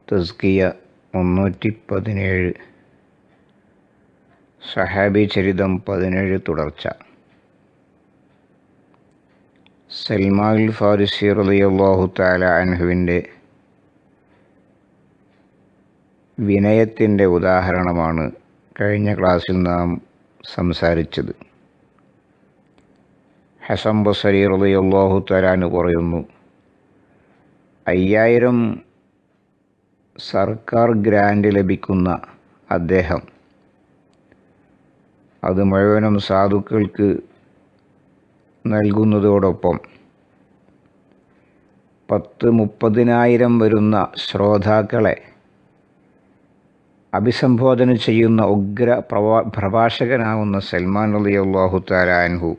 തസ്കിയ 317 സഹാബി ചരിതം 17 തുടർച്ച. സൽമാൻ ഫാരിസി റളിയല്ലാഹു തആല അൻഹുവിൻ്റെ വിനയത്തിൻ്റെ ഉദാഹരണമാണ് കഴിഞ്ഞ ക്ലാസ്സിൽ നാം സംസാരിച്ചത്. ഹസൻ ബസരി റളിയല്ലാഹു തആല അൻഹു പറയുന്നു, 5000 സർക്കാർ ഗ്രാൻഡ് ലഭിക്കുന്ന അദ്ദേഹം അത് മുഴുവനും സാധുക്കൾക്ക് നൽകുന്നതോടൊപ്പം 30,000 വരുന്ന ശ്രോതാക്കളെ അഭിസംബോധന ചെയ്യുന്ന ഉഗ്ര പ്രഭാഷകനാകുന്ന സൽമാൻ റളിയല്ലാഹു തആല അൻഹു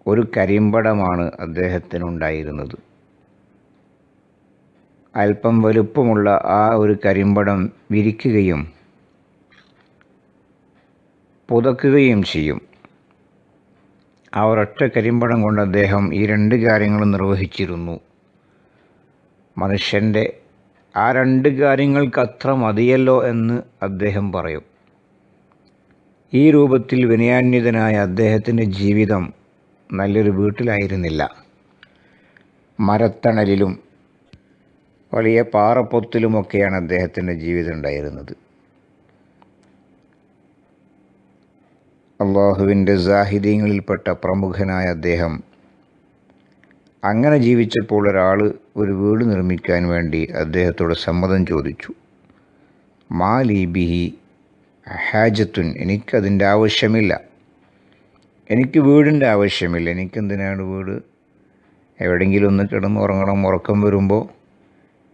ഒരു കരിമ്പടമാണ് അദ്ദേഹത്തിനുണ്ടായിരുന്നത്. അല്പം വലുപ്പമുള്ള ആ ഒരു കരിമ്പടം വിരിക്കുകയും പുതക്കുകയും ചെയ്യും. ആ ഒരൊറ്റ കരിമ്പടം കൊണ്ട് അദ്ദേഹം ഈ 2 കാര്യങ്ങളും നിർവഹിച്ചിരുന്നു. മനുഷ്യൻ്റെ ആ 2 കാര്യങ്ങൾക്ക് അത്ര മതിയല്ലോ എന്ന് അദ്ദേഹം പറയും. ഈ രൂപത്തിൽ വിനയാന്വിതനായ അദ്ദേഹത്തിൻ്റെ ജീവിതം നല്ലൊരു വീട്ടിലായിരുന്നില്ല. മരത്തണലിലും വലിയ പാറപ്പൊത്തിലുമൊക്കെയാണ് അദ്ദേഹത്തിൻ്റെ ജീവിതം ഉണ്ടായിരുന്നത്. അള്ളാഹുവിൻ്റെ സാഹിദീങ്ങളിൽപ്പെട്ട പ്രമുഖനായ അദ്ദേഹം അങ്ങനെ ജീവിച്ചപ്പോൾ ഒരാൾ ഒരു വീട് നിർമ്മിക്കാൻ വേണ്ടി അദ്ദേഹത്തോട് സമ്മതം ചോദിച്ചു. മാലി ബിഹി ഹാജത്തുൻ, എനിക്കതിൻ്റെ ആവശ്യമില്ല, എനിക്ക് വീടിൻ്റെ ആവശ്യമില്ല, എനിക്കെന്തിനാണ് വീട്? എവിടെയെങ്കിലും ഒന്ന് കിടന്നുറങ്ങണം, ഉറക്കം വരുമ്പോൾ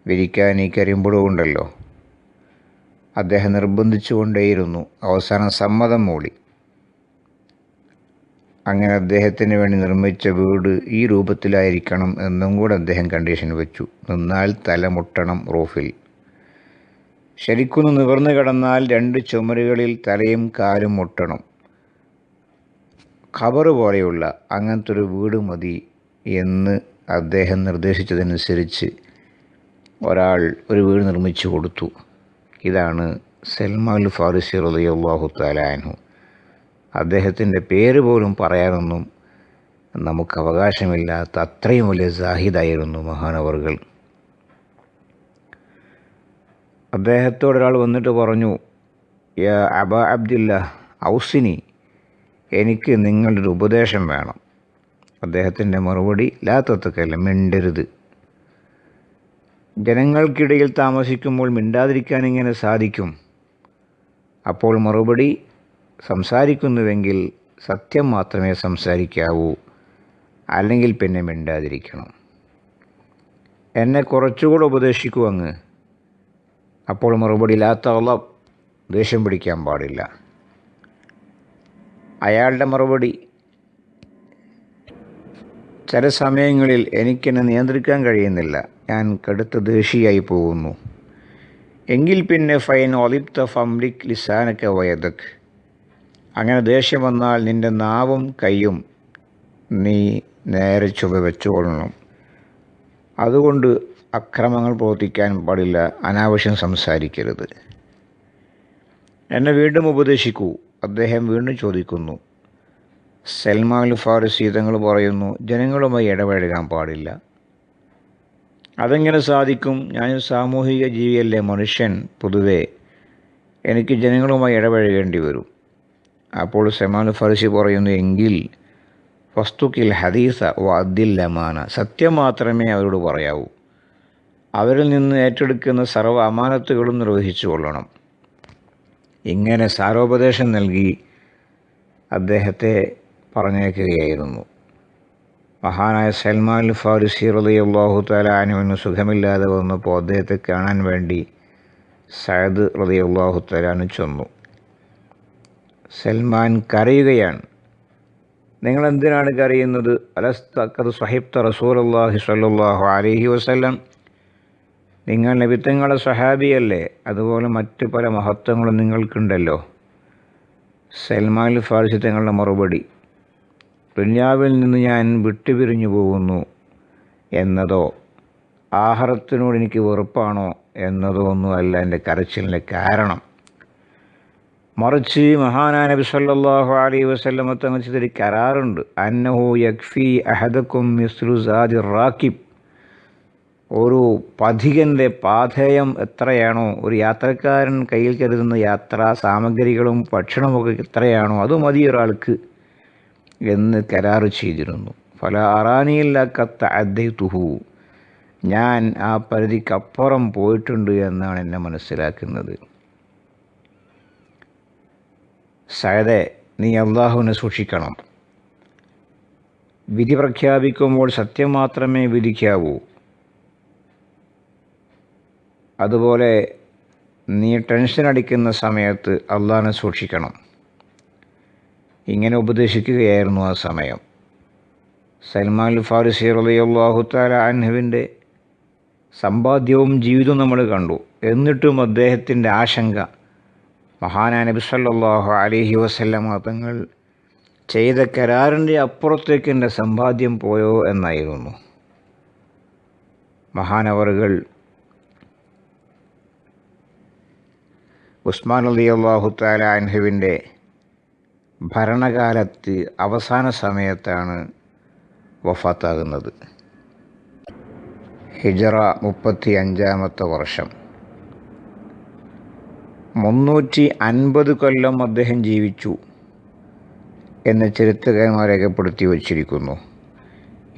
വിരിക്കാൻ ഈ കരിമ്പുടമുണ്ടല്ലോ. അദ്ദേഹം നിർബന്ധിച്ചു കൊണ്ടേയിരുന്നു. അവസാനം സമ്മതം മൂളി. അങ്ങനെ അദ്ദേഹത്തിന് വേണ്ടി നിർമ്മിച്ച വീട് ഈ രൂപത്തിലായിരിക്കണം എന്നും കൂടെ അദ്ദേഹം കണ്ടീഷൻ വെച്ചു. നിന്നാൽ തല മുട്ടണം റൂഫിൽ, ശരിക്കൊന്ന് നിവർന്നു കിടന്നാൽ 2 ചുമരുകളിൽ തലയും കാലും മുട്ടണം. ഖബർ പോലെയുള്ള അങ്ങനത്തെ ഒരു വീട് മതി എന്ന് അദ്ദേഹം നിർദ്ദേശിച്ചതനുസരിച്ച് ഒരാൾ ഒരു വീട് നിർമ്മിച്ചു കൊടുത്തു. ഇതാണ് സൽമാൻ ഫാരിസി റളിയല്ലാഹു തആല അൻഹു. അദ്ദേഹത്തിൻ്റെ പേര് പോലും പറയാനൊന്നും നമുക്ക് അവകാശമില്ലാത്ത അത്രയും വലിയ സാഹിദായിരുന്നു മഹാനവറുകൾ. അദ്ദേഹത്തോടൊരാൾ വന്നിട്ട് പറഞ്ഞു, യാ അബാ അബ്ദില്ല ഔസിനി, എനിക്ക് നിങ്ങളുടെ ഒരു ഉപദേശം വേണം. അദ്ദേഹത്തിൻ്റെ മറുപടി, ലാ തത്തക്കല്ല, മിണ്ടരുത്. ജനങ്ങൾക്കിടയിൽ താമസിക്കുമ്പോൾ മിണ്ടാതിരിക്കാൻ ഇങ്ങനെ സാധിക്കും? അപ്പോൾ മറുപടി, സംസാരിക്കുന്നുവെങ്കിൽ സത്യം മാത്രമേ സംസാരിക്കാവൂ, അല്ലെങ്കിൽ പിന്നെ മിണ്ടാതിരിക്കണം. എന്നെ കുറച്ചുകൂടെ ഉപദേശിക്കൂ അങ്ങ്. അപ്പോൾ മറുപടി, ലാ തഗ്ളബ്, ദേഷ്യം പിടിക്കാൻ പാടില്ല. അയാളുടെ മറുപടി, ചില സമയങ്ങളിൽ എനിക്കെന്നെ നിയന്ത്രിക്കാൻ കഴിയുന്നില്ല, ഞാൻ കടുത്ത ദേഷിയായി പോകുന്നു. എങ്കിൽ പിന്നെ ഫൈൻ ഒലിപ്ത ഫംലിക് ലിസാനക വയദക്, അങ്ങനെ ദേഷ്യം വന്നാൽ നിൻ്റെ നാവും കൈയും നീ നേരെ ചൊവ്വ വെച്ചുകൊള്ളണം. അതുകൊണ്ട് അക്രമങ്ങൾ പ്രവർത്തിക്കാൻ പാടില്ല, അനാവശ്യം സംസാരിക്കരുത്. എന്നെ വീണ്ടും ഉപദേശിക്കൂ. അദ്ദേഹം വീണ്ടും ചോദിക്കുന്നു. സൽമാൻ ഫാരിസി തങ്ങൾ പറയുന്നു, ജനങ്ങളുമായി ഇടപഴകാൻ പാടില്ല. അതെങ്ങനെ സാധിക്കും? ഞാൻ സാമൂഹിക ജീവിയല്ലേ, മനുഷ്യൻ. പൊതുവേ എനിക്ക് ജനങ്ങളുമായി ഇടപഴകേണ്ടി വരും. അപ്പോൾ സൽമാൻ ഫാരിസി പറയുന്നു, എങ്കിൽ വസ്തുക്കിൽ ഹദീസ വ അദ്ദിൽ അമാന, സത്യം മാത്രമേ അവരോട് പറയാവൂ. അവരിൽ നിന്ന് ഏറ്റെടുക്കുന്ന സർവ്വ അമാനത്തുകളും നിർവഹിച്ചു കൊള്ളണം. ഇങ്ങനെ സാരോപദേശം നൽകി അദ്ദേഹത്തെ പറഞ്ഞേക്കുകയായിരുന്നു. മഹാനായ സൽമാൻ ഫാരിസി റളിയല്ലാഹു തആല അൻഹുവിന് സുഖമില്ലാതെ വന്നപ്പോൾ അദ്ദേഹത്തെ കാണാൻ വേണ്ടി സഅദ് റളിയല്ലാഹു തആല അൻഹു ചെന്നു. സൽമാൻ കരയുകയാണ്. നിങ്ങളെന്തിനാണ് കരയുന്നത്? അലസ്ത ഖദ് സ്വഹിബ്ത റസൂലുള്ളാഹി സ്വല്ലല്ലാഹു അലൈഹി വസല്ലം, നിങ്ങൾ നബി തങ്ങളുടെ സ്വഹാബിയല്ലേ, അതുപോലെ മറ്റ് പല മഹത്വങ്ങളും നിങ്ങൾക്കുണ്ടല്ലോ. സൽമാൻ ഫാരിസി തങ്ങളുടെ മറുപടി, ദുനിയാവിൽ നിന്ന് ഞാൻ വിട്ടുപിരിഞ്ഞു പോകുന്നു എന്നതോ ആഹാരത്തിനോട് എനിക്ക് വെറുപ്പാണോ എന്നതൊന്നുമല്ല എൻ്റെ കരച്ചിലിൻ്റെ കാരണം. മറിച്ച് മഹാനായ നബി സല്ലല്ലാഹു അലൈഹി വസല്ലമ തങ്ങൾ ചെയ്തൊരു കരാറുണ്ട്. അന്നഹു യക്ഫി അഹദക്കും മിസ്ലു സാദി റാക്കിബ്. ഒരു പഥികൻ്റെ പാഥേയം എത്രയാണോ, ഒരു യാത്രക്കാരൻ കയ്യിൽ കരുതുന്ന യാത്രാ സാമഗ്രികളും ഭക്ഷണമൊക്കെ എത്രയാണോ അത് മതി ഒരാൾക്ക് എന്ന് കരാറ് ചെയ്തിരുന്നു. ഫല അറാനിയില്ലക്കത്ത അദ്ദൈതുഹു. ഞാൻ ആ പരിധിക്കപ്പുറം പോയിട്ടുണ്ട് എന്നാണ് എന്നെ മനസ്സിലാക്കുന്നത്. സഅദേ, നീ അള്ളാഹുവിനെ സൂക്ഷിക്കണം. വിധി പ്രഖ്യാപിക്കുമ്പോൾ സത്യം മാത്രമേ വിധിക്കാവൂ. അതുപോലെ നീ ടെൻഷൻ അടിക്കുന്ന സമയത്ത് അള്ളാഹിനെ സൂക്ഷിക്കണം. ഇങ്ങനെ ഉപദേശിക്കുകയായിരുന്നു ആ സമയം. സൽമാൻ ഫാരിസി റളിയല്ലാഹു തആല അൻഹുവിൻ്റെ സമ്പാദ്യവും ജീവിതവും നമ്മൾ കണ്ടു. എന്നിട്ടും അദ്ദേഹത്തിൻ്റെ ആശങ്ക മഹാനായ നബി സല്ലല്ലാഹു അലൈഹി വസല്ലമ തങ്ങൾ ചെയ്ത കരാറിൻ്റെ അപ്പുറത്തേക്ക് എൻ്റെ സമ്പാദ്യം പോയോ എന്നായിരുന്നു. മഹാനവറുകൾ ഉസ്മാൻ റളിയല്ലാഹു തആല അൻഹുവിൻ്റെ ഭരണകാലത്ത് അവസാന സമയത്താണ് വഫാത്താകുന്നത്. ഹിജറ 35-ാമത്തെ വർഷം. 350 കൊല്ലം അദ്ദേഹം ജീവിച്ചു എന്ന് ചരിത്രകാരന്മാർ രേഖപ്പെടുത്തി വച്ചിരിക്കുന്നു.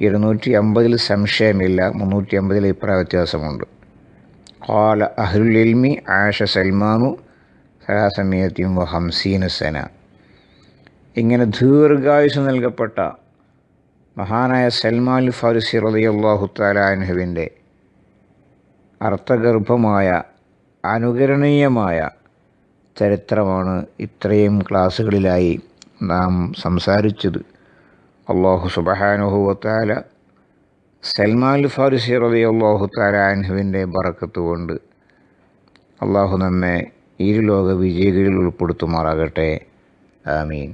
250-ൽ സംശയമില്ല, 350-ൽ അഭിപ്രായ വ്യത്യാസമുണ്ട്. ഖാല അഹ്ലുൽ ഇൽമി ആഷ സൽമാനു 350 സന. ഇങ്ങനെ ദീർഘായുസ് നൽകപ്പെട്ട മഹാനായ സൽമാൻ ഫാരിസി റളിയല്ലാഹു തആല അൻഹുവിൻ്റെ അർത്ഥഗർഭമായ അനുകരണീയമായ ചരിത്രമാണ് ഇത്രയും ക്ലാസ്സുകളിലായി നാം സംസാരിച്ചത്. അല്ലാഹു സുബ്ഹാനഹു വ തആല സൽമാൻ ഫാരിസി റളിയല്ലാഹു തആല അൻഹുവിൻ്റെ ബറക്കത്ത് കൊണ്ട് അല്ലാഹു നമ്മെ ഇരുലോക വിജയികളിൽ ഉൾപ്പെടുത്തുമാറാകട്ടെ. ആമീൻ.